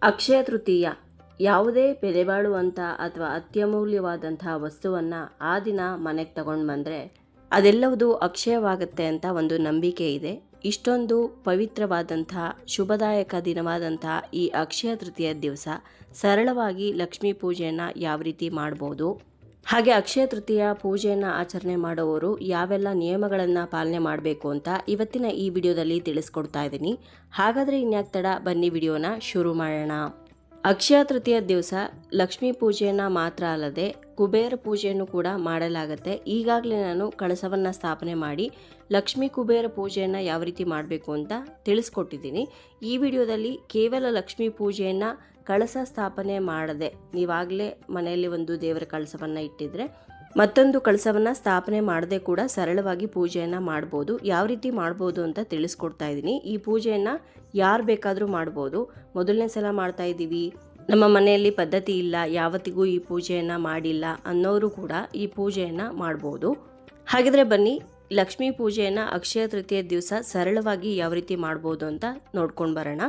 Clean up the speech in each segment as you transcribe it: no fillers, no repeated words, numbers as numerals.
ಅಕ್ಷಯ ತೃತೀಯ ಯಾವುದೇ ಬೆಲೆಬಾಳುವಂಥ ಅಥವಾ ಅತ್ಯಮೂಲ್ಯವಾದಂತಹ ವಸ್ತುವನ್ನು ಆ ದಿನ ಮನೆಗೆ ತಗೊಂಡು ಬಂದರೆ ಅದೆಲ್ಲವುದು ಅಕ್ಷಯವಾಗುತ್ತೆ ಅಂತ ಒಂದು ನಂಬಿಕೆ ಇದೆ. ಇಷ್ಟೊಂದು ಪವಿತ್ರವಾದಂತಹ ಶುಭದಾಯಕ ದಿನವಾದಂತಹ ಈ ಅಕ್ಷಯ ತೃತೀಯ ದಿವಸ ಸರಳವಾಗಿ ಲಕ್ಷ್ಮೀ ಪೂಜೆಯನ್ನು ಯಾವ ರೀತಿ ಮಾಡ್ಬೋದು, ಹಾಗೆ ಅಕ್ಷಯ ತೃತೀಯ ಪೂಜೆಯನ್ನು ಆಚರಣೆ ಮಾಡೋರು ಯಾವೆಲ್ಲ ನಿಯಮಗಳನ್ನು ಪಾಲನೆ ಮಾಡಬೇಕು ಅಂತ ಇವತ್ತಿನ ಈ ವಿಡಿಯೋದಲ್ಲಿ ತಿಳಿಸ್ಕೊಡ್ತಾ ಇದ್ದೀನಿ. ಹಾಗಾದರೆ ಇನ್ಯಾಕೆ ತಡ, ಬನ್ನಿ ವಿಡಿಯೋನ ಶುರು ಮಾಡೋಣ. ಅಕ್ಷಯ ತೃತೀಯ ದಿವಸ ಲಕ್ಷ್ಮೀ ಪೂಜೆಯನ್ನು ಮಾತ್ರ ಅಲ್ಲದೆ ಕುಬೇರ ಪೂಜೆಯನ್ನು ಕೂಡ ಮಾಡಲಾಗುತ್ತೆ. ಈಗಾಗಲೇ ನಾನು ಕಳಸವನ್ನು ಸ್ಥಾಪನೆ ಮಾಡಿ ಲಕ್ಷ್ಮೀ ಕುಬೇರ ಪೂಜೆಯನ್ನು ಯಾವ ರೀತಿ ಮಾಡಬೇಕು ಅಂತ ತಿಳಿಸ್ಕೊಟ್ಟಿದ್ದೀನಿ. ಈ ವಿಡಿಯೋದಲ್ಲಿ ಕೇವಲ ಲಕ್ಷ್ಮೀ ಪೂಜೆಯನ್ನು ಕಳಸ ಸ್ಥಾಪನೆ ಮಾಡದೆ ನೀವಾಗಲೇ ಮನೆಯಲ್ಲಿ ಒಂದು ದೇವರ ಕಳಸವನ್ನು ಇಟ್ಟಿದ್ರೆ ಮತ್ತೊಂದು ಕಳಸವನ್ನು ಸ್ಥಾಪನೆ ಮಾಡದೆ ಕೂಡ ಸರಳವಾಗಿ ಪೂಜೆಯನ್ನು ಮಾಡ್ಬೋದು. ಯಾವ ರೀತಿ ಮಾಡ್ಬೋದು ಅಂತ ತಿಳಿಸ್ಕೊಡ್ತಾ ಇದ್ದೀನಿ. ಈ ಪೂಜೆಯನ್ನು ಯಾರು ಬೇಕಾದರೂ ಮಾಡ್ಬೋದು. ಮೊದಲನೇ ಸಲ ಮಾಡ್ತಾ ಇದ್ದೀವಿ, ನಮ್ಮ ಮನೆಯಲ್ಲಿ ಪದ್ಧತಿ ಇಲ್ಲ, ಯಾವತ್ತಿಗೂ ಈ ಪೂಜೆಯನ್ನು ಮಾಡಿಲ್ಲ ಅನ್ನೋರು ಕೂಡ ಈ ಪೂಜೆಯನ್ನು ಮಾಡ್ಬೋದು. ಹಾಗಿದ್ರೆ ಬನ್ನಿ ಲಕ್ಷ್ಮೀ ಪೂಜೆಯನ್ನು ಅಕ್ಷಯ ತೃತೀಯ ದಿವಸ ಸರಳವಾಗಿ ಯಾವ ರೀತಿ ಮಾಡ್ಬೋದು ಅಂತ ನೋಡ್ಕೊಂಡು ಬರೋಣ.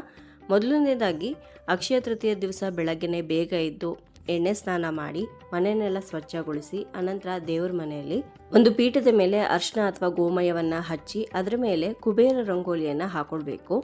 ಮೊದಲನೇದಾಗಿ ಅಕ್ಷಯ ತೃತೀಯ ದಿವಸ ಬೆಳಗ್ಗೆನೆ ಬೇಗ ಎದ್ದು ಎಣ್ಣೆ ಸ್ನಾನ ಮಾಡಿ ಮನೆಯನ್ನೆಲ್ಲ ಸ್ವಚ್ಛಗೊಳಿಸಿ ಅನಂತರ ದೇವ್ರ ಮನೆಯಲ್ಲಿ ಒಂದು ಪೀಠದ ಮೇಲೆ ಅರ್ಶಿನ ಅಥವಾ ಗೋಮಯವನ್ನು ಹಚ್ಚಿ ಅದರ ಮೇಲೆ ಕುಬೇರ ರಂಗೋಲಿಯನ್ನು ಹಾಕೊಳ್ಬೇಕು.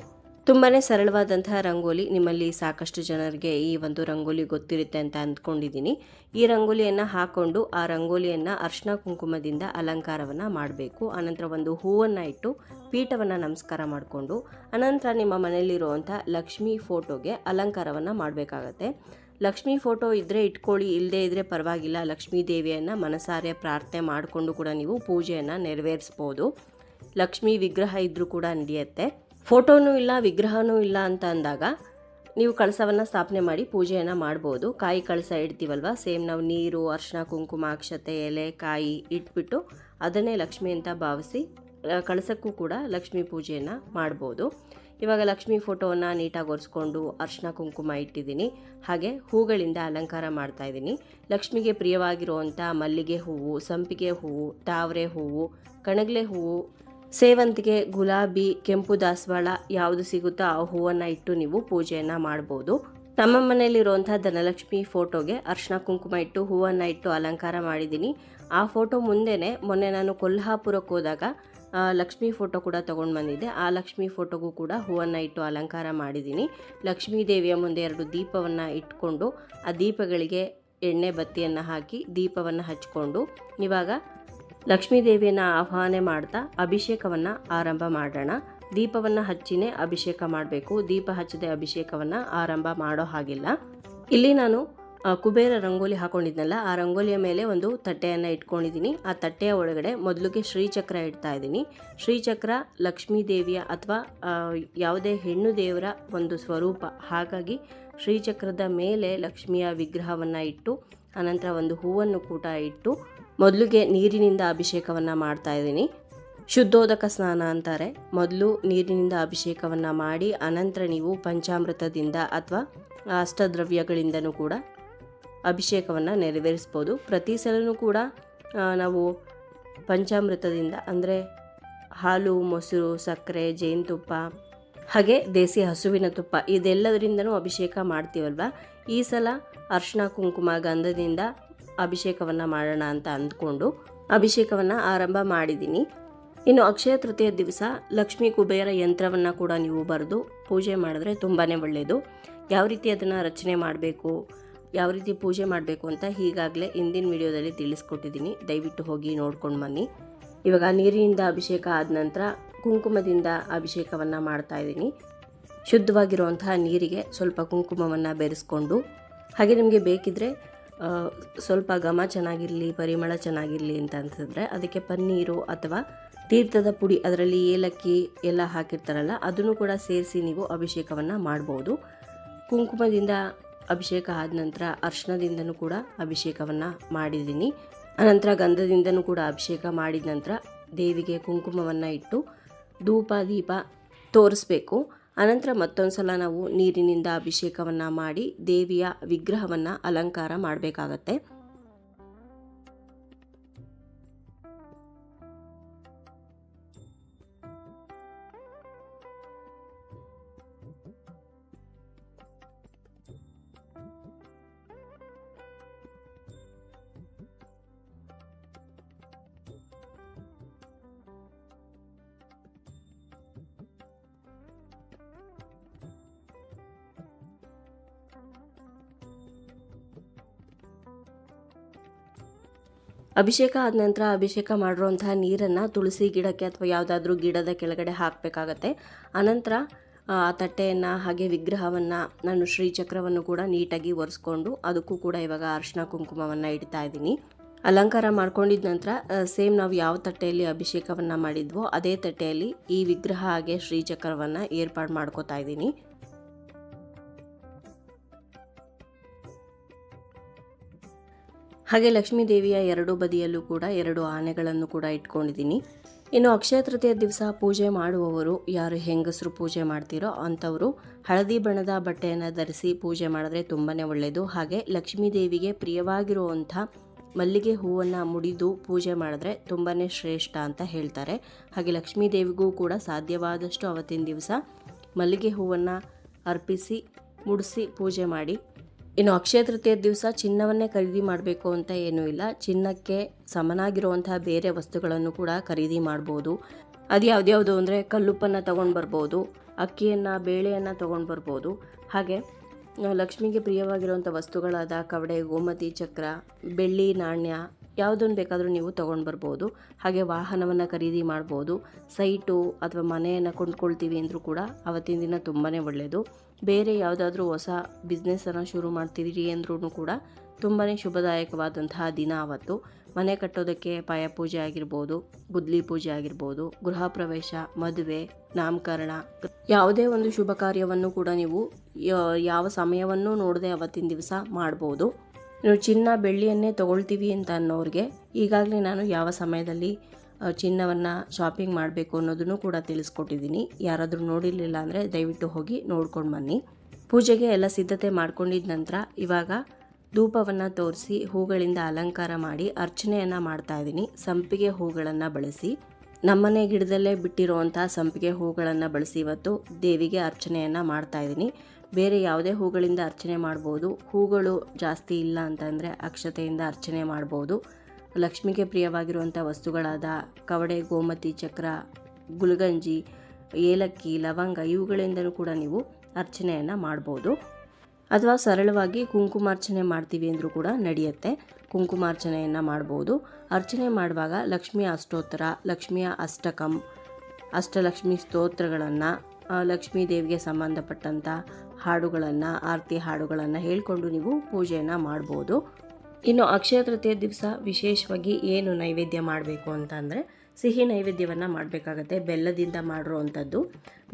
ತುಂಬಾನೇ ಸರಳವಾದಂತಹ ರಂಗೋಲಿ. ನಿಮ್ಮಲ್ಲಿ ಸಾಕಷ್ಟು ಜನರಿಗೆ ಈ ಒಂದು ರಂಗೋಲಿ ಗೊತ್ತಿರುತ್ತೆ ಅಂತ ಅಂದ್ಕೊಂಡಿದ್ದೀನಿ. ಈ ರಂಗೋಲಿಯನ್ನು ಹಾಕೊಂಡು ಆ ರಂಗೋಲಿಯನ್ನು ಅರ್ಶಿನ ಕುಂಕುಮದಿಂದ ಅಲಂಕಾರವನ್ನು ಮಾಡಬೇಕು. ಅನಂತರ ಒಂದು ಹೂವನ್ನು ಇಟ್ಟು ಪೀಠವನ್ನು ನಮಸ್ಕಾರ ಮಾಡಿಕೊಂಡು ಅನಂತರ ನಿಮ್ಮ ಮನೆಯಲ್ಲಿರುವಂಥ ಲಕ್ಷ್ಮೀ ಫೋಟೋಗೆ ಅಲಂಕಾರವನ್ನು ಮಾಡಬೇಕಾಗತ್ತೆ. ಲಕ್ಷ್ಮೀ ಫೋಟೋ ಇದ್ದರೆ ಇಟ್ಕೊಳ್ಳಿ, ಇಲ್ಲದೇ ಇದ್ದರೆ ಪರವಾಗಿಲ್ಲ. ಲಕ್ಷ್ಮೀ ದೇವಿಯನ್ನು ಮನಸಾರೆ ಪ್ರಾರ್ಥನೆ ಮಾಡಿಕೊಂಡು ಕೂಡ ನೀವು ಪೂಜೆಯನ್ನು ನೆರವೇರಿಸ್ಬೋದು. ಲಕ್ಷ್ಮೀ ವಿಗ್ರಹ ಇದ್ದರೂ ಕೂಡ ನಡೆಯುತ್ತೆ. ಫೋಟೋನೂ ಇಲ್ಲ, ವಿಗ್ರಹನೂ ಇಲ್ಲ ಅಂತ ಅಂದಾಗ ನೀವು ಕಳಸವನ್ನು ಸ್ಥಾಪನೆ ಮಾಡಿ ಪೂಜೆಯನ್ನು ಮಾಡ್ಬೋದು. ಕಾಯಿ ಕಳಸ ಇಡ್ತೀವಲ್ವ, ಸೇಮ್ ನಾವು ನೀರು, ಅರ್ಶಿನ ಕುಂಕುಮ, ಅಕ್ಷತೆ, ಎಲೆ, ಕಾಯಿ ಇಟ್ಬಿಟ್ಟು ಅದನ್ನೇ ಲಕ್ಷ್ಮಿ ಅಂತ ಭಾವಿಸಿ ಕಳಸಕ್ಕೂ ಕೂಡ ಲಕ್ಷ್ಮೀ ಪೂಜೆಯನ್ನು ಮಾಡ್ಬೋದು. ಇವಾಗ ಲಕ್ಷ್ಮೀ ಫೋಟೋವನ್ನು ನೀಟಾಗಿ ಒರೆಸ್ಕೊಂಡು ಅರ್ಶಿನ ಕುಂಕುಮ ಇಟ್ಟಿದ್ದೀನಿ. ಹಾಗೆ ಹೂಗಳಿಂದ ಅಲಂಕಾರ ಮಾಡ್ತಾ ಇದ್ದೀನಿ. ಲಕ್ಷ್ಮಿಗೆ ಪ್ರಿಯವಾಗಿರುವಂಥ ಮಲ್ಲಿಗೆ ಹೂವು, ಸಂಪಿಗೆ ಹೂವು, ತಾವರೆ ಹೂವು, ಕಣಗಲೆ ಹೂವು, ಸೇವಂತಿಗೆ, ಗುಲಾಬಿ, ಕೆಂಪು ದಾಸವಾಳ ಯಾವುದು ಸಿಗುತ್ತೋ ಆ ಹೂವನ್ನು ಇಟ್ಟು ನೀವು ಪೂಜೆಯನ್ನು ಮಾಡ್ಬೋದು. ನಮ್ಮ ಮನೆಯಲ್ಲಿರುವಂಥ ಧನಲಕ್ಷ್ಮಿ ಫೋಟೋಗೆ ಅರ್ಶಿನ ಕುಂಕುಮ ಇಟ್ಟು ಹೂವನ್ನು ಇಟ್ಟು ಅಲಂಕಾರ ಮಾಡಿದ್ದೀನಿ. ಆ ಫೋಟೋ ಮುಂದೆನೇ ಮೊನ್ನೆ ನಾನು ಕೊಲ್ಹಾಪುರಕ್ಕೆ ಹೋದಾಗ ಲಕ್ಷ್ಮೀ ಫೋಟೋ ಕೂಡ ತೊಗೊಂಡು ಬಂದಿದ್ದೆ. ಆ ಲಕ್ಷ್ಮೀ ಫೋಟೋಗೂ ಕೂಡ ಹೂವನ್ನು ಇಟ್ಟು ಅಲಂಕಾರ ಮಾಡಿದ್ದೀನಿ. ಲಕ್ಷ್ಮೀ ದೇವಿಯ ಮುಂದೆ 2 ದೀಪವನ್ನು ಇಟ್ಕೊಂಡು ಆ ದೀಪಗಳಿಗೆ ಎಣ್ಣೆ ಬತ್ತಿಯನ್ನು ಹಾಕಿ ದೀಪವನ್ನು ಹಚ್ಕೊಂಡು ಇವಾಗ ಲಕ್ಷ್ಮೀ ದೇವಿಯನ್ನು ಆಹ್ವಾನ ಮಾಡ್ತಾ ಅಭಿಷೇಕವನ್ನು ಆರಂಭ ಮಾಡೋಣ. ದೀಪವನ್ನು ಹಚ್ಚಿನೇ ಅಭಿಷೇಕ ಮಾಡಬೇಕು. ದೀಪ ಹಚ್ಚದೆ ಅಭಿಷೇಕವನ್ನು ಆರಂಭ ಮಾಡೋ ಹಾಗಿಲ್ಲ. ಇಲ್ಲಿ ನಾನು ಕುಬೇರ ರಂಗೋಲಿ ಹಾಕೊಂಡಿದ್ನಲ್ಲ, ಆ ರಂಗೋಲಿಯ ಮೇಲೆ ಒಂದು ತಟ್ಟೆಯನ್ನು ಇಟ್ಕೊಂಡಿದ್ದೀನಿ. ಆ ತಟ್ಟೆಯ ಒಳಗಡೆ ಮೊದಲಿಗೆ ಶ್ರೀಚಕ್ರ ಇಡ್ತಾ ಇದ್ದೀನಿ. ಶ್ರೀಚಕ್ರ ಲಕ್ಷ್ಮೀ ದೇವಿಯ ಅಥವಾ ಯಾವುದೇ ಹೆಣ್ಣು ದೇವರ ಒಂದು ಸ್ವರೂಪ. ಹಾಗಾಗಿ ಶ್ರೀಚಕ್ರದ ಮೇಲೆ ಲಕ್ಷ್ಮಿಯ ವಿಗ್ರಹವನ್ನು ಇಟ್ಟು ಅನಂತರ ಒಂದು ಹೂವನ್ನು ಕೂಡ ಇಟ್ಟು ಮೊದಲಿಗೆ ನೀರಿನಿಂದ ಅಭಿಷೇಕವನ್ನು ಮಾಡ್ತಾ ಇದ್ದೀನಿ. ಶುದ್ಧೋದಕ ಸ್ನಾನ ಅಂತಾರೆ. ಮೊದಲು ನೀರಿನಿಂದ ಅಭಿಷೇಕವನ್ನು ಮಾಡಿ ಅನಂತರ ನೀವು ಪಂಚಾಮೃತದಿಂದ ಅಥವಾ ಅಷ್ಟದ್ರವ್ಯಗಳಿಂದನೂ ಕೂಡ ಅಭಿಷೇಕವನ್ನು ನೆರವೇರಿಸ್ಬೋದು. ಪ್ರತಿ ಸಲನೂ ಕೂಡ ನಾವು ಪಂಚಾಮೃತದಿಂದ ಅಂದರೆ ಹಾಲು, ಮೊಸರು, ಸಕ್ಕರೆ, ಜೇನುತುಪ್ಪ, ಹಾಗೆ ದೇಸಿ ಹಸುವಿನ ತುಪ್ಪ ಇದೆಲ್ಲದರಿಂದನೂ ಅಭಿಷೇಕ ಮಾಡ್ತೀವಲ್ವ. ಈ ಸಲ ಅರ್ಶಿನ ಕುಂಕುಮ ಗಂಧದಿಂದ ಅಭಿಷೇಕವನ್ನು ಮಾಡೋಣ ಅಂತ ಅಂದ್ಕೊಂಡು ಅಭಿಷೇಕವನ್ನು ಆರಂಭ ಮಾಡಿದ್ದೀನಿ. ಇನ್ನು ಅಕ್ಷಯ ತೃತೀಯ ದಿವಸ ಲಕ್ಷ್ಮೀ ಕುಬೇರ ಯಂತ್ರವನ್ನು ಕೂಡ ನೀವು ಬರೆದು ಪೂಜೆ ಮಾಡಿದ್ರೆ ತುಂಬಾ ಒಳ್ಳೆಯದು. ಯಾವ ರೀತಿ ಅದನ್ನು ರಚನೆ ಮಾಡಬೇಕು, ಯಾವ ರೀತಿ ಪೂಜೆ ಮಾಡಬೇಕು ಅಂತ ಈಗಾಗಲೇ ಹಿಂದಿನ ವಿಡಿಯೋದಲ್ಲಿ ತಿಳಿಸ್ಕೊಟ್ಟಿದ್ದೀನಿ. ದಯವಿಟ್ಟು ಹೋಗಿ ನೋಡ್ಕೊಂಡು ಬನ್ನಿ. ಇವಾಗ ನೀರಿನಿಂದ ಅಭಿಷೇಕ ಆದ ನಂತರ ಕುಂಕುಮದಿಂದ ಅಭಿಷೇಕವನ್ನು ಮಾಡ್ತಾ ಇದ್ದೀನಿ. ಶುದ್ಧವಾಗಿರುವಂತಹ ನೀರಿಗೆ ಸ್ವಲ್ಪ ಕುಂಕುಮವನ್ನು ಬೆರೆಸ್ಕೊಂಡು, ಹಾಗೆ ನಿಮಗೆ ಬೇಕಿದ್ದರೆ ಸ್ವಲ್ಪ ಘಮ ಚೆನ್ನಾಗಿರಲಿ, ಪರಿಮಳ ಚೆನ್ನಾಗಿರಲಿ ಅಂತ ಅನ್ಸಿದ್ರೆ ಅದಕ್ಕೆ ಪನ್ನೀರು ಅಥವಾ ತೀರ್ಥದ ಪುಡಿ, ಅದರಲ್ಲಿ ಏಲಕ್ಕಿ ಎಲ್ಲ ಹಾಕಿರ್ತಾರಲ್ಲ ಅದನ್ನು ಕೂಡ ಸೇರಿಸಿ ನೀವು ಅಭಿಷೇಕವನ್ನು ಮಾಡ್ಬೋದು. ಕುಂಕುಮದಿಂದ ಅಭಿಷೇಕ ಆದ ನಂತರ ಅರ್ಶಿನದಿಂದನೂ ಕೂಡ ಅಭಿಷೇಕವನ್ನು ಮಾಡಿದ್ದೀನಿ. ಅನಂತರ ಗಂಧದಿಂದನೂ ಕೂಡ ಅಭಿಷೇಕ ಮಾಡಿದ ನಂತರ ದೇವಿಗೆ ಕುಂಕುಮವನ್ನು ಇಟ್ಟು ಧೂಪ ದೀಪ ತೋರಿಸ್ಬೇಕು. ಅನಂತರ ಮತ್ತೊಂದು ಸಲ ನಾವು ನೀರಿನಿಂದ ಅಭಿಷೇಕವನ್ನು ಮಾಡಿ ದೇವಿಯ ವಿಗ್ರಹವನ್ನು ಅಲಂಕಾರ ಮಾಡಬೇಕಾಗತ್ತೆ. ಅಭಿಷೇಕ ಆದ ನಂತರ ಅಭಿಷೇಕ ಮಾಡಿರುವಂತಹ ನೀರನ್ನು ತುಳಸಿ ಗಿಡಕ್ಕೆ ಅಥವಾ ಯಾವುದಾದ್ರೂ ಗಿಡದ ಕೆಳಗಡೆ ಹಾಕಬೇಕಾಗತ್ತೆ. ಅನಂತರ ಆ ತಟ್ಟೆಯನ್ನು ಹಾಗೆ ವಿಗ್ರಹವನ್ನು ನಾನು ಶ್ರೀಚಕ್ರವನ್ನು ಕೂಡ ನೀಟಾಗಿ ಒರೆಸ್ಕೊಂಡು ಅದಕ್ಕೂ ಕೂಡ ಇವಾಗ ಅರಿಶಿನ ಕುಂಕುಮವನ್ನು ಇಡ್ತಾ ಇದ್ದೀನಿ. ಅಲಂಕಾರ ಮಾಡ್ಕೊಂಡಿದ ನಂತರ ಸೇಮ್ ನಾವು ಯಾವ ತಟ್ಟೆಯಲ್ಲಿ ಅಭಿಷೇಕವನ್ನು ಮಾಡಿದ್ವೋ ಅದೇ ತಟ್ಟೆಯಲ್ಲಿ ಈ ವಿಗ್ರಹ ಹಾಗೆ ಶ್ರೀಚಕ್ರವನ್ನು ಏರ್ಪಾಡು ಮಾಡ್ಕೋತಾ ಇದ್ದೀನಿ. ಹಾಗೆ ಲಕ್ಷ್ಮೀ ದೇವಿಯ ಎರಡೂ ಬದಿಯಲ್ಲೂ ಕೂಡ 2 ಆನೆಗಳನ್ನು ಕೂಡ ಇಟ್ಕೊಂಡಿದ್ದೀನಿ. ಇನ್ನು ಅಕ್ಷಯ ತೃತೀಯ ದಿವಸ ಪೂಜೆ ಮಾಡುವವರು ಯಾರು ಹೆಂಗಸರು ಪೂಜೆ ಮಾಡ್ತೀರೋ ಅಂಥವರು ಹಳದಿ ಬಣ್ಣದ ಬಟ್ಟೆಯನ್ನು ಧರಿಸಿ ಪೂಜೆ ಮಾಡಿದ್ರೆ ತುಂಬಾ ಒಳ್ಳೆಯದು. ಹಾಗೆ ಲಕ್ಷ್ಮೀ ದೇವಿಗೆ ಪ್ರಿಯವಾಗಿರುವಂಥ ಮಲ್ಲಿಗೆ ಹೂವನ್ನು ಮುಡಿದು ಪೂಜೆ ಮಾಡಿದ್ರೆ ತುಂಬಾ ಶ್ರೇಷ್ಠ ಅಂತ ಹೇಳ್ತಾರೆ. ಹಾಗೆ ಲಕ್ಷ್ಮೀ ದೇವಿಗೂ ಕೂಡ ಸಾಧ್ಯವಾದಷ್ಟು ಅವತ್ತಿನ ದಿವಸ ಮಲ್ಲಿಗೆ ಹೂವನ್ನು ಅರ್ಪಿಸಿ ಮುಡಿಸಿ ಪೂಜೆ ಮಾಡಿ. ಇನ್ನು ಅಕ್ಷಯ ತೃತೀಯ ದಿವಸ ಚಿನ್ನವನ್ನೇ ಖರೀದಿ ಮಾಡಬೇಕು ಅಂತ ಏನೂ ಇಲ್ಲ. ಚಿನ್ನಕ್ಕೆ ಸಮನಾಗಿರುವಂತಹ ಬೇರೆ ವಸ್ತುಗಳನ್ನು ಕೂಡ ಖರೀದಿ ಮಾಡ್ಬೋದು. ಅದು ಯಾವ್ದ್ಯಾವುದು ಅಂದರೆ ಕಲ್ಲುಪ್ಪನ್ನು ತೊಗೊಂಡು ಬರ್ಬೋದು, ಅಕ್ಕಿಯನ್ನು ಬೇಳೆಯನ್ನು ತೊಗೊಂಡು ಬರ್ಬೋದು. ಹಾಗೆ ಲಕ್ಷ್ಮಿಗೆ ಪ್ರಿಯವಾಗಿರುವಂಥ ವಸ್ತುಗಳಾದ ಕವಡೆ, ಗೋಮತಿ ಚಕ್ರ, ಬೆಳ್ಳಿ ನಾಣ್ಯ ಯಾವುದನ್ನು ಬೇಕಾದರೂ ನೀವು ತೊಗೊಂಡು ಬರ್ಬೋದು. ಹಾಗೆ ವಾಹನವನ್ನು ಖರೀದಿ ಮಾಡ್ಬೋದು. ಸೈಟು ಅಥವಾ ಮನೆಯನ್ನು ಕೊಂಡ್ಕೊಳ್ತೀವಿ ಅಂದರೂ ಕೂಡ ಅವತ್ತಿನ ದಿನ ತುಂಬಾ ಒಳ್ಳೆಯದು. ಬೇರೆ ಯಾವುದಾದ್ರೂ ಹೊಸ ಬಿಸ್ನೆಸ್ಸನ್ನು ಶುರು ಮಾಡ್ತಿದ್ದೀರಿ ಅಂದ್ರೂ ಕೂಡ ತುಂಬಾ ಶುಭದಾಯಕವಾದಂತಹ ದಿನ ಅವತ್ತು. ಮನೆ ಕಟ್ಟೋದಕ್ಕೆ ಪಾಯ ಪೂಜೆ ಆಗಿರ್ಬೋದು, ಗುದ್ಲಿ ಪೂಜೆ ಆಗಿರ್ಬೋದು, ಗೃಹ ಪ್ರವೇಶ, ಮದುವೆ, ನಾಮಕರಣ, ಯಾವುದೇ ಒಂದು ಶುಭ ಕಾರ್ಯವನ್ನು ಕೂಡ ನೀವು ಯಾವ ಸಮಯವನ್ನು ನೋಡದೆ ಅವತ್ತಿನ ದಿವಸ ಮಾಡ್ಬೋದು. ನೀವು ಚಿನ್ನ ಬೆಳ್ಳಿಯನ್ನೇ ತೊಗೊಳ್ತೀವಿ ಅಂತ ಅನ್ನೋರಿಗೆ ಈಗಾಗಲೇ ನಾನು ಯಾವ ಸಮಯದಲ್ಲಿ ಚಿನ್ನವನ್ನು ಶಾಪಿಂಗ್ ಮಾಡಬೇಕು ಅನ್ನೋದನ್ನು ಕೂಡ ತಿಳಿಸ್ಕೊಟ್ಟಿದ್ದೀನಿ. ಯಾರಾದರೂ ನೋಡಿರಲಿಲ್ಲ ಅಂದರೆ ದಯವಿಟ್ಟು ಹೋಗಿ ನೋಡ್ಕೊಂಡು ಬನ್ನಿ. ಪೂಜೆಗೆ ಎಲ್ಲ ಸಿದ್ಧತೆ ಮಾಡ್ಕೊಂಡಿದ್ದ ನಂತರ ಇವಾಗ ಧೂಪವನ್ನು ತೋರಿಸಿ ಹೂಗಳಿಂದ ಅಲಂಕಾರ ಮಾಡಿ ಅರ್ಚನೆಯನ್ನು ಮಾಡ್ತಾ ಇದ್ದೀನಿ. ಸಂಪಿಗೆ ಹೂಗಳನ್ನು ಬಳಸಿ, ನಮ್ಮನೆ ಗಿಡದಲ್ಲೇ ಬಿಟ್ಟಿರುವಂಥ ಸಂಪಿಗೆ ಹೂಗಳನ್ನು ಬಳಸಿ ಇವತ್ತು ದೇವಿಗೆ ಅರ್ಚನೆಯನ್ನು ಮಾಡ್ತಾ ಇದ್ದೀನಿ. ಬೇರೆ ಯಾವುದೇ ಹೂಗಳಿಂದ ಅರ್ಚನೆ ಮಾಡ್ಬೋದು. ಹೂಗಳು ಜಾಸ್ತಿ ಇಲ್ಲ ಅಂತಂದರೆ ಅಕ್ಷತೆಯಿಂದ ಅರ್ಚನೆ ಮಾಡ್ಬೋದು. ಲಕ್ಷ್ಮಿಗೆ ಪ್ರಿಯವಾಗಿರುವಂಥ ವಸ್ತುಗಳಾದ ಕವಡೆ, ಗೋಮತಿ ಚಕ್ರ, ಗುಲ್ಗಂಜಿ, ಏಲಕ್ಕಿ, ಲವಂಗ ಇವುಗಳಿಂದಲೂ ಕೂಡ ನೀವು ಅರ್ಚನೆಯನ್ನು ಮಾಡ್ಬೋದು. ಅಥವಾ ಸರಳವಾಗಿ ಕುಂಕುಮಾರ್ಚನೆ ಮಾಡ್ತೀವಿ ಅಂದರೂ ಕೂಡ ನಡೆಯುತ್ತೆ. ಕುಂಕುಮಾರ್ಚನೆಯನ್ನು ಮಾಡ್ಬೋದು. ಅರ್ಚನೆ ಮಾಡುವಾಗ ಲಕ್ಷ್ಮಿಯ ಅಷ್ಟೋತ್ತರ, ಲಕ್ಷ್ಮಿಯ ಅಷ್ಟಕಂ, ಅಷ್ಟಲಕ್ಷ್ಮಿ ಸ್ತೋತ್ರಗಳನ್ನು, ಲಕ್ಷ್ಮೀ ದೇವಿಗೆ ಸಂಬಂಧಪಟ್ಟಂಥ ಹಾಡುಗಳನ್ನು, ಆರತಿ ಹಾಡುಗಳನ್ನು ಹೇಳಿಕೊಂಡು ನೀವು ಪೂಜೆಯನ್ನು ಮಾಡ್ಬೋದು. ಇನ್ನು ಅಕ್ಷಯ ತೃತೀಯ ದಿವಸ ವಿಶೇಷವಾಗಿ ಏನು ನೈವೇದ್ಯ ಮಾಡಬೇಕು ಅಂತ ಅಂದರೆ ಸಿಹಿ ನೈವೇದ್ಯವನ್ನು ಮಾಡಬೇಕಾಗತ್ತೆ. ಬೆಲ್ಲದಿಂದ ಮಾಡಿರುವಂಥದ್ದು,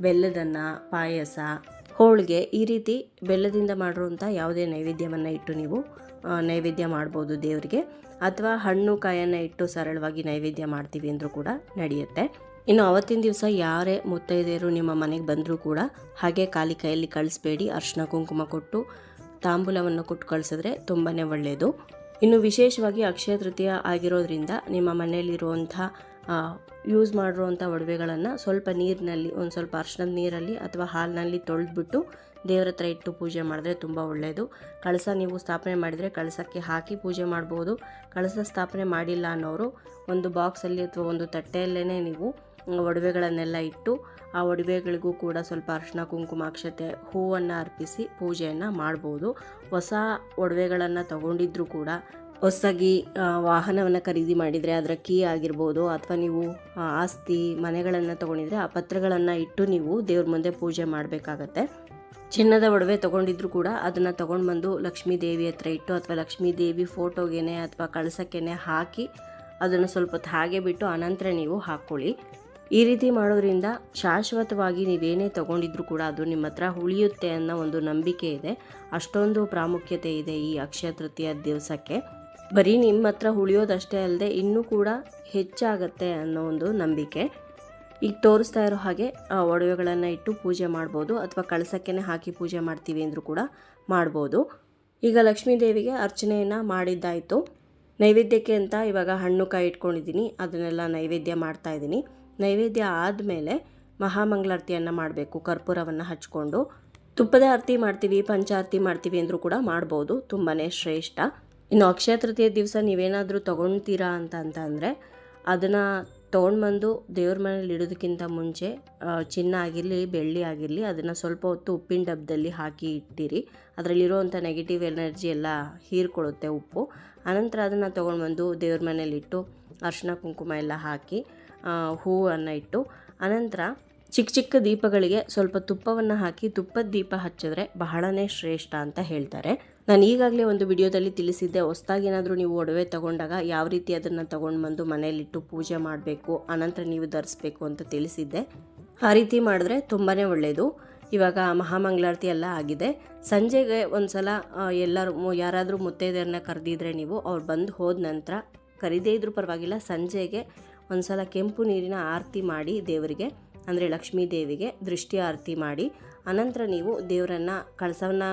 ಬೆಲ್ಲದನ್ನ, ಪಾಯಸ, ಹೋಳಿಗೆ ಈ ರೀತಿ ಬೆಲ್ಲದಿಂದ ಮಾಡಿರುವಂಥ ಯಾವುದೇ ನೈವೇದ್ಯವನ್ನು ಇಟ್ಟು ನೀವು ನೈವೇದ್ಯ ಮಾಡ್ಬೋದು ದೇವರಿಗೆ. ಅಥವಾ ಹಣ್ಣು ಕಾಯನ್ನು ಇಟ್ಟು ಸರಳವಾಗಿ ನೈವೇದ್ಯ ಮಾಡ್ತೀವಿ ಅಂದರೂ ಕೂಡ ನಡೆಯುತ್ತೆ. ಇನ್ನು ಅವತ್ತಿನ ದಿವಸ ಯಾರೇ ಮುತ್ತೈದೆಯರು ನಿಮ್ಮ ಮನೆಗೆ ಬಂದರೂ ಕೂಡ ಹಾಗೆ ಖಾಲಿ ಕೈಯಲ್ಲಿ ಕಳಿಸ್ಬೇಡಿ. ಅರಿಶಿನ ಕುಂಕುಮ ಕೊಟ್ಟು ತಾಂಬೂಲವನ್ನು ಕೊಟ್ಟು ಕಳಿಸಿದ್ರೆ ತುಂಬಾ ಒಳ್ಳೆಯದು. ಇನ್ನು ವಿಶೇಷವಾಗಿ ಅಕ್ಷಯ ತೃತೀಯ ಆಗಿರೋದ್ರಿಂದ ನಿಮ್ಮ ಮನೆಯಲ್ಲಿರುವಂಥ ಯೂಸ್ ಮಾಡಿರುವಂಥ ಒಡವೆಗಳನ್ನು ಸ್ವಲ್ಪ ನೀರಿನಲ್ಲಿ, ಒಂದು ಸ್ವಲ್ಪ ಅರಿಶಿನದ ನೀರಲ್ಲಿ ಅಥವಾ ಹಾಲಿನಲ್ಲಿ ತೊಳೆದ್ಬಿಟ್ಟು ದೇವರ ಹತ್ರ ಇಟ್ಟು ಪೂಜೆ ಮಾಡಿದ್ರೆ ತುಂಬ ಒಳ್ಳೆಯದು. ಕಳಸ ನೀವು ಸ್ಥಾಪನೆ ಮಾಡಿದರೆ ಕಳಸಕ್ಕೆ ಹಾಕಿ ಪೂಜೆ ಮಾಡ್ಬೋದು. ಕಳಸ ಸ್ಥಾಪನೆ ಮಾಡಿಲ್ಲ ಅನ್ನೋರು ಒಂದು ಬಾಕ್ಸಲ್ಲಿ ಅಥವಾ ಒಂದು ತಟ್ಟೆಯಲ್ಲೇ ನೀವು ಒಡವೆಗಳನ್ನೆಲ್ಲ ಇಟ್ಟು ಆ ಒಡವೆಗಳಿಗೂ ಕೂಡ ಸ್ವಲ್ಪ ಅರಿಶಿನ ಕುಂಕುಮ ಅಕ್ಷತೆ ಹೂವನ್ನು ಅರ್ಪಿಸಿ ಪೂಜೆಯನ್ನು ಮಾಡ್ಬೋದು. ಹೊಸ ಒಡವೆಗಳನ್ನು ತಗೊಂಡಿದ್ರೂ ಕೂಡ ಹೊಸದಾಗಿ ವಾಹನವನ್ನು ಖರೀದಿ ಮಾಡಿದರೆ ಅದರ ಕೀ ಆಗಿರ್ಬೋದು, ಅಥವಾ ನೀವು ಆಸ್ತಿ ಮನೆಗಳನ್ನು ತೊಗೊಂಡಿದ್ರೆ ಆ ಪತ್ರಗಳನ್ನು ಇಟ್ಟು ನೀವು ದೇವ್ರ ಮುಂದೆ ಪೂಜೆ ಮಾಡಬೇಕಾಗತ್ತೆ. ಚಿನ್ನದ ಒಡವೆ ತೊಗೊಂಡಿದ್ರು ಕೂಡ ಅದನ್ನು ತೊಗೊಂಡು ಬಂದು ಲಕ್ಷ್ಮೀ ದೇವಿ ಹತ್ರ ಇಟ್ಟು ಅಥವಾ ಲಕ್ಷ್ಮೀ ದೇವಿ ಫೋಟೋಗೆನೆ ಅಥವಾ ಕಳಸಕ್ಕೆನೆ ಹಾಕಿ ಅದನ್ನು ಸ್ವಲ್ಪ ಹೊತ್ತು ಹಾಗೆ ಬಿಟ್ಟು ಅನಂತರ ನೀವು ಹಾಕ್ಕೊಳ್ಳಿ. ಈ ರೀತಿ ಮಾಡೋದ್ರಿಂದ ಶಾಶ್ವತವಾಗಿ ನೀವೇನೇ ತೊಗೊಂಡಿದ್ರು ಕೂಡ ಅದು ನಿಮ್ಮ ಹತ್ರ ಉಳಿಯುತ್ತೆ ಅನ್ನೋ ಒಂದು ನಂಬಿಕೆ ಇದೆ. ಅಷ್ಟೊಂದು ಪ್ರಾಮುಖ್ಯತೆ ಇದೆ ಈ ಅಕ್ಷಯ ತೃತೀಯ ದಿವಸಕ್ಕೆ. ಬರೀ ನಿಮ್ಮ ಹತ್ರ ಉಳಿಯೋದಷ್ಟೇ ಅಲ್ಲದೆ ಇನ್ನೂ ಕೂಡ ಹೆಚ್ಚಾಗತ್ತೆ ಅನ್ನೋ ಒಂದು ನಂಬಿಕೆ. ಈಗ ತೋರಿಸ್ತಾ ಇರೋ ಹಾಗೆ ಒಡವೆಗಳನ್ನು ಇಟ್ಟು ಪೂಜೆ ಮಾಡ್ಬೋದು, ಅಥವಾ ಕಳಸಕ್ಕೇ ಹಾಕಿ ಪೂಜೆ ಮಾಡ್ತೀವಿ ಅಂದರೂ ಕೂಡ ಮಾಡ್ಬೋದು. ಈಗ ಲಕ್ಷ್ಮೀ ದೇವಿಗೆ ಅರ್ಚನೆಯನ್ನು ಮಾಡಿದ್ದಾಯಿತು. ನೈವೇದ್ಯಕ್ಕೆ ಅಂತ ಇವಾಗ ಹಣ್ಣು ಕಾಯಿ ಇಟ್ಕೊಂಡಿದ್ದೀನಿ, ಅದನ್ನೆಲ್ಲ ನೈವೇದ್ಯ ಮಾಡ್ತಾಯಿದ್ದೀನಿ. ನೈವೇದ್ಯ ಆದಮೇಲೆ ಮಹಾಮಂಗಳಾರತಿಯನ್ನು ಮಾಡಬೇಕು. ಕರ್ಪೂರವನ್ನು ಹಚ್ಕೊಂಡು ತುಪ್ಪದ ಆರತಿ ಮಾಡ್ತೀವಿ, ಪಂಚಾರತಿ ಮಾಡ್ತೀವಿ ಅಂದರೂ ಕೂಡ ಮಾಡ್ಬೋದು, ತುಂಬಾ ಶ್ರೇಷ್ಠ. ಇನ್ನು ಅಕ್ಷಯ ತೃತೀಯ ದಿವಸ ನೀವೇನಾದರೂ ತೊಗೊಳ್ತೀರಾ ಅಂತಂದರೆ ಅದನ್ನು ತೊಗೊಂಡ್ಬಂದು ದೇವ್ರ ಮನೇಲಿ ಇಡೋದಕ್ಕಿಂತ ಮುಂಚೆ ಚಿನ್ನ ಆಗಿರಲಿ ಬೆಳ್ಳಿ ಆಗಿರಲಿ ಅದನ್ನು ಸ್ವಲ್ಪ ಹೊತ್ತು ಉಪ್ಪಿನ ಡಬ್ಬದಲ್ಲಿ ಹಾಕಿ ಇಟ್ಟಿರಿ. ಅದರಲ್ಲಿರುವಂಥ ನೆಗೆಟಿವ್ ಎನರ್ಜಿ ಎಲ್ಲ ಹೀರ್ಕೊಳ್ಳುತ್ತೆ ಉಪ್ಪು. ಆನಂತರ ಅದನ್ನು ತೊಗೊಂಡ್ಬಂದು ದೇವ್ರ ಮನೇಲಿಟ್ಟು ಅರಿಶಿನ ಕುಂಕುಮ ಎಲ್ಲ ಹಾಕಿ ಹೂವನ್ನು ಇಟ್ಟು ಅನಂತರ ಚಿಕ್ಕ ಚಿಕ್ಕ ದೀಪಗಳಿಗೆ ಸ್ವಲ್ಪ ತುಪ್ಪವನ್ನು ಹಾಕಿ ತುಪ್ಪದ ದೀಪ ಹಚ್ಚಿದ್ರೆ ಬಹಳನೇ ಶ್ರೇಷ್ಠ ಅಂತ ಹೇಳ್ತಾರೆ. ನಾನು ಈಗಾಗಲೇ ಒಂದು ವಿಡಿಯೋದಲ್ಲಿ ತಿಳಿಸಿದ್ದೆ, ಹೊಸದಾಗಿ ಏನಾದರೂ ನೀವು ಒಡವೆ ತೊಗೊಂಡಾಗ ಯಾವ ರೀತಿ ಅದನ್ನು ತೊಗೊಂಡ್ಬಂದು ಮನೆಯಲ್ಲಿಟ್ಟು ಪೂಜೆ ಮಾಡಬೇಕು ಅನಂತರ ನೀವು ಧರಿಸ್ಬೇಕು ಅಂತ ತಿಳಿಸಿದ್ದೆ. ಆ ರೀತಿ ಮಾಡಿದ್ರೆ ತುಂಬಾ ಒಳ್ಳೆಯದು. ಇವಾಗ ಮಹಾಮಂಗಳಾರತಿ ಎಲ್ಲ ಆಗಿದೆ. ಸಂಜೆಗೆ ಒಂದು ಸಲ ಯಾರಾದರೂ ಮುತ್ತೈದೆಯರನ್ನ ಕರೆದಿದ್ರೆ ನೀವು ಅವ್ರು ಬಂದು ಹೋದ ನಂತರ, ಕರೀದೇ ಇದ್ರೂ ಪರವಾಗಿಲ್ಲ, ಸಂಜೆಗೆ ಒಂದು ಸಲ ಕೆಂಪು ನೀರಿನ ಆರತಿ ಮಾಡಿ ದೇವರಿಗೆ, ಅಂದರೆ ಲಕ್ಷ್ಮೀ ದೇವಿಗೆ ದೃಷ್ಟಿ ಆರತಿ ಮಾಡಿ ಅನಂತರ ನೀವು ದೇವರನ್ನು ಕಳಸವನ್ನು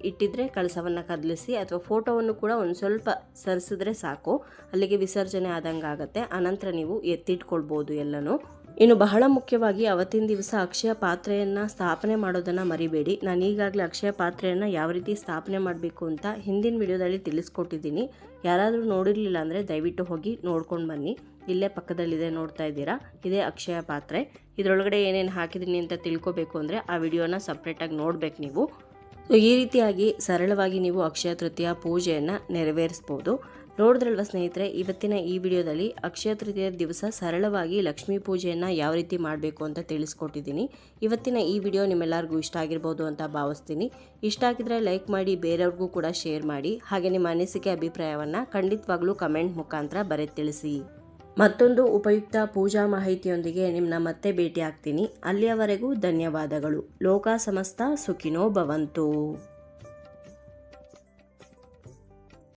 ಇಟ್ಟಿದ್ರೆ ಕಳಸವನ್ನು ಕದಲಿಸಿ ಅಥವಾ ಫೋಟೋವನ್ನು ಕೂಡ ಒಂದು ಸ್ವಲ್ಪ ಸರಿಸಿದ್ರೆ ಸಾಕು, ಅಲ್ಲಿಗೆ ವಿಸರ್ಜನೆ ಆದಂಗೆ ಆಗುತ್ತೆ. ಅನಂತರ ನೀವು ಎತ್ತಿಟ್ಕೊಳ್ಬೋದು ಎಲ್ಲನೂ. ಇನ್ನು ಬಹಳ ಮುಖ್ಯವಾಗಿ ಅವತ್ತಿನ ದಿವಸ ಅಕ್ಷಯ ಪಾತ್ರೆಯನ್ನು ಸ್ಥಾಪನೆ ಮಾಡೋದನ್ನು ಮರಿಬೇಡಿ. ನಾನು ಈಗಾಗಲೇ ಅಕ್ಷಯ ಪಾತ್ರೆಯನ್ನು ಯಾವ ರೀತಿ ಸ್ಥಾಪನೆ ಮಾಡಬೇಕು ಅಂತ ಹಿಂದಿನ ವಿಡಿಯೋದಲ್ಲಿ ತಿಳಿಸ್ಕೊಟ್ಟಿದ್ದೀನಿ. ಯಾರಾದರೂ ನೋಡಿರಲಿಲ್ಲ ಅಂದರೆ ದಯವಿಟ್ಟು ಹೋಗಿ ನೋಡ್ಕೊಂಡು ಬನ್ನಿ. ಇಲ್ಲೇ ಪಕ್ಕದಲ್ಲಿದೆ, ನೋಡ್ತಾ ಇದ್ದೀರಾ, ಇದೇ ಅಕ್ಷಯ ಪಾತ್ರೆ. ಇದರೊಳಗಡೆ ಏನೇನು ಹಾಕಿದ್ದೀನಿ ಅಂತ ತಿಳ್ಕೊಬೇಕು ಅಂದರೆ ಆ ವಿಡಿಯೋನ ಸಪ್ರೇಟಾಗಿ ನೋಡ್ಬೇಕು ನೀವು. ಈ ರೀತಿಯಾಗಿ ಸರಳವಾಗಿ ನೀವು ಅಕ್ಷಯ ತೃತೀಯ ಪೂಜೆಯನ್ನು ನೆರವೇರಿಸ್ಬೋದು. ನೋಡಿದ್ರಲ್ವ ಸ್ನೇಹಿತರೆ, ಇವತ್ತಿನ ಈ ವಿಡಿಯೋದಲ್ಲಿ ಅಕ್ಷಯ ತೃತೀಯ ದಿವಸ ಸರಳವಾಗಿ ಲಕ್ಷ್ಮೀ ಪೂಜೆಯನ್ನು ಯಾವ ರೀತಿ ಮಾಡಬೇಕು ಅಂತ ತಿಳಿಸ್ಕೊಟ್ಟಿದ್ದೀನಿ. ಇವತ್ತಿನ ಈ ವಿಡಿಯೋ ನಿಮ್ಮೆಲ್ಲರಿಗೂ ಇಷ್ಟ ಆಗಿರ್ಬೋದು ಅಂತ ಭಾವಿಸ್ತೀನಿ. ಇಷ್ಟ ಆಗಿದ್ರೆ ಲೈಕ್ ಮಾಡಿ, ಬೇರೆಯವ್ರಿಗೂ ಕೂಡ ಶೇರ್ ಮಾಡಿ. ಹಾಗೆ ನಿಮ್ಮ ಅನಿಸಿಕೆ ಅಭಿಪ್ರಾಯವನ್ನು ಖಂಡಿತವಾಗ್ಲೂ ಕಮೆಂಟ್ ಮುಖಾಂತರ ಬರೆದು ತಿಳಿಸಿ. ಮತ್ತೊಂದು ಉಪಯುಕ್ತ ಪೂಜಾ ಮಾಹಿತಿಯೊಂದಿಗೆ ನಿಮ್ಮನ್ನ ಮತ್ತೆ ಭೇಟಿ ಆಗ್ತೀನಿ. ಅಲ್ಲಿಯವರೆಗೂ ಧನ್ಯವಾದಗಳು. ಲೋಕ ಸಮಸ್ತ ಸುಖಿನೋ ಭವಂತು.